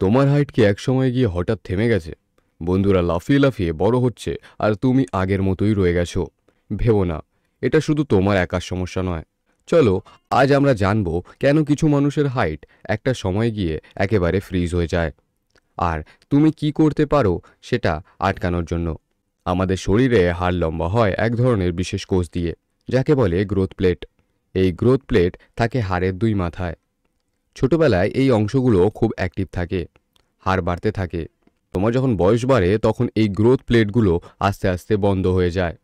তোমার হাইট কি একসময় গিয়ে হঠাৎ থেমে গেছে? বন্ধুরা লাফিয়ে লাফিয়ে বড় হচ্ছে আর তুমি আগের মতোই রয়ে গেছো? ভেবো না, এটা শুধু তোমার একার সমস্যা নয়। চলো, আজ আমরা জানবো কেন কিছু মানুষের হাইট একটা সময় গিয়ে একেবারে ফ্রিজ হয়ে যায়, আর তুমি কি করতে পারো সেটা আটকানোর জন্য। আমাদের শরীরে হাড় লম্বা হয় এক ধরনের বিশেষ কোষ দিয়ে, যাকে বলে গ্রোথ প্লেট। এই গ্রোথ প্লেট থাকে হাড়ের দুই মাথায়। ছোটবেলায় এই অংশগুলো খুব অ্যাক্টিভ থাকে, হাড় বাড়তে থাকে। তোমার যখন বয়স বাড়ে তখন এই গ্রোথ প্লেটগুলো আস্তে আস্তে বন্ধ হয়ে যায়।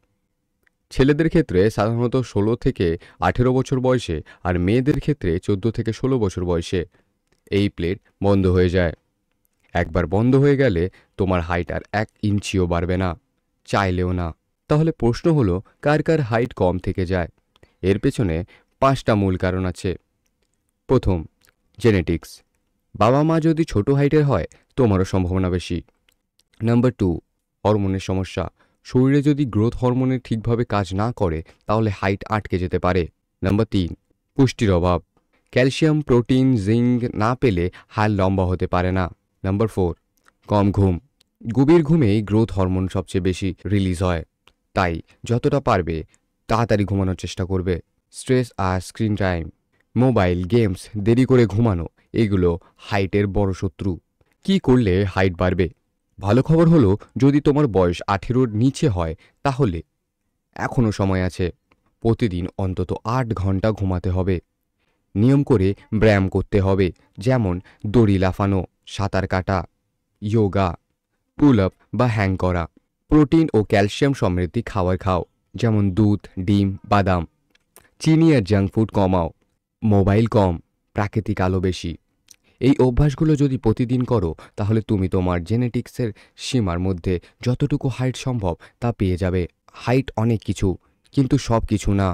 ছেলেদের ক্ষেত্রে সাধারণত 16 থেকে 18 বছর বয়সে, আর মেয়েদের ক্ষেত্রে 14 থেকে 16 বছর বয়সে এই প্লেট বন্ধ হয়ে যায়। একবার বন্ধ হয়ে গেলে তোমার হাইট আর 1 ইঞ্চিও বাড়বে না, চাইলেও না। তাহলে প্রশ্ন হলো, কার কার হাইট কম থেকে যায়? এর পেছনে 5টা মূল কারণ আছে। প্রথম, জেনেটিক্স। বাবা মা যদি ছোট হাইটের হয় তোমারও সম্ভাবনা বেশি। নাম্বার 2, হরমোনের সমস্যা। শরীরে যদি গ্রোথ হরমোনের ঠিকভাবে কাজ না করে তাহলে হাইট আটকে যেতে পারে। নাম্বার 3, পুষ্টির অভাব। ক্যালসিয়াম, প্রোটিন, জিঙ্ক না পেলে হাড় লম্বা হতে পারে না। নাম্বার 4, কম ঘুম। গভীর ঘুমেই গ্রোথ হরমোন সবচেয়ে বেশি রিলিজ হয়, তাই যতটা পারবে তাড়াতাড়ি ঘুমানোর চেষ্টা করবে। স্ট্রেস আর স্ক্রিন টাইম, মোবাইল গেমস, দেরি করে ঘুমানো, এগুলো হাইটের বড় শত্রু। কি করলে হাইট বাড়বে? ভালো খবর হলো, যদি তোমার বয়স 18-র নিচে হয় তাহলে এখনও সময় আছে। প্রতিদিন অন্তত 8 ঘন্টা ঘুমাতে হবে। নিয়ম করে ব্যায়াম করতে হবে, যেমন দড়ি লাফানো, সাঁতার কাটা, যোগা, পুল আপ বা হ্যাং করা। প্রোটিন ও ক্যালসিয়াম সমৃদ্ধ খাবার খাও, যেমন দুধ, ডিম, বাদাম। চিনি আর জাঙ্ক ফুড কমাও। মোবাইল কম, প্রাকৃতিক আলো বেশি। এই অভ্যাসগুলো যদি প্রতিদিন করো তাহলে তুমি তোমার জেনেটিক্সের সীমার মধ্যে যতটুকু হাইট সম্ভব তা পেয়ে যাবে। হাইট অনেক কিছু, কিন্তু সব কিছু না।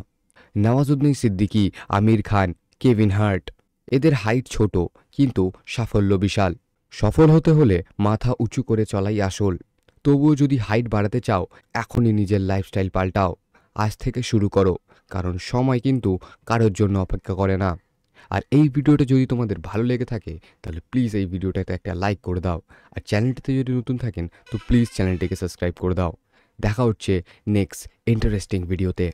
নওয়াজুদ্দিন সিদ্দিকী, আমির খান, কেভিন হার্ট, এদের হাইট ছোট কিন্তু সাফল্য বিশাল। সফল হতে হলে মাথা উঁচু করে চলাই আসল। তবুও যদি হাইট বাড়াতে চাও, এখনই নিজের লাইফস্টাইল পাল্টাও। আজ থেকে শুরু করো, কারণ সময় কিন্তু কারোর জন্য অপেক্ষা করে না। আর এই ভিডিওটা যদি তোমাদের ভালো লেগে থাকে তাহলে প্লিজ এই ভিডিওটাতে একটা লাইক করে দাও। আর চ্যানেলটিতে যদি নতুন থাকেন তো প্লিজ চ্যানেলটিকে সাবস্ক্রাইব করে দাও। দেখা হচ্ছে নেক্সট ইন্টারেস্টিং ভিডিওতে।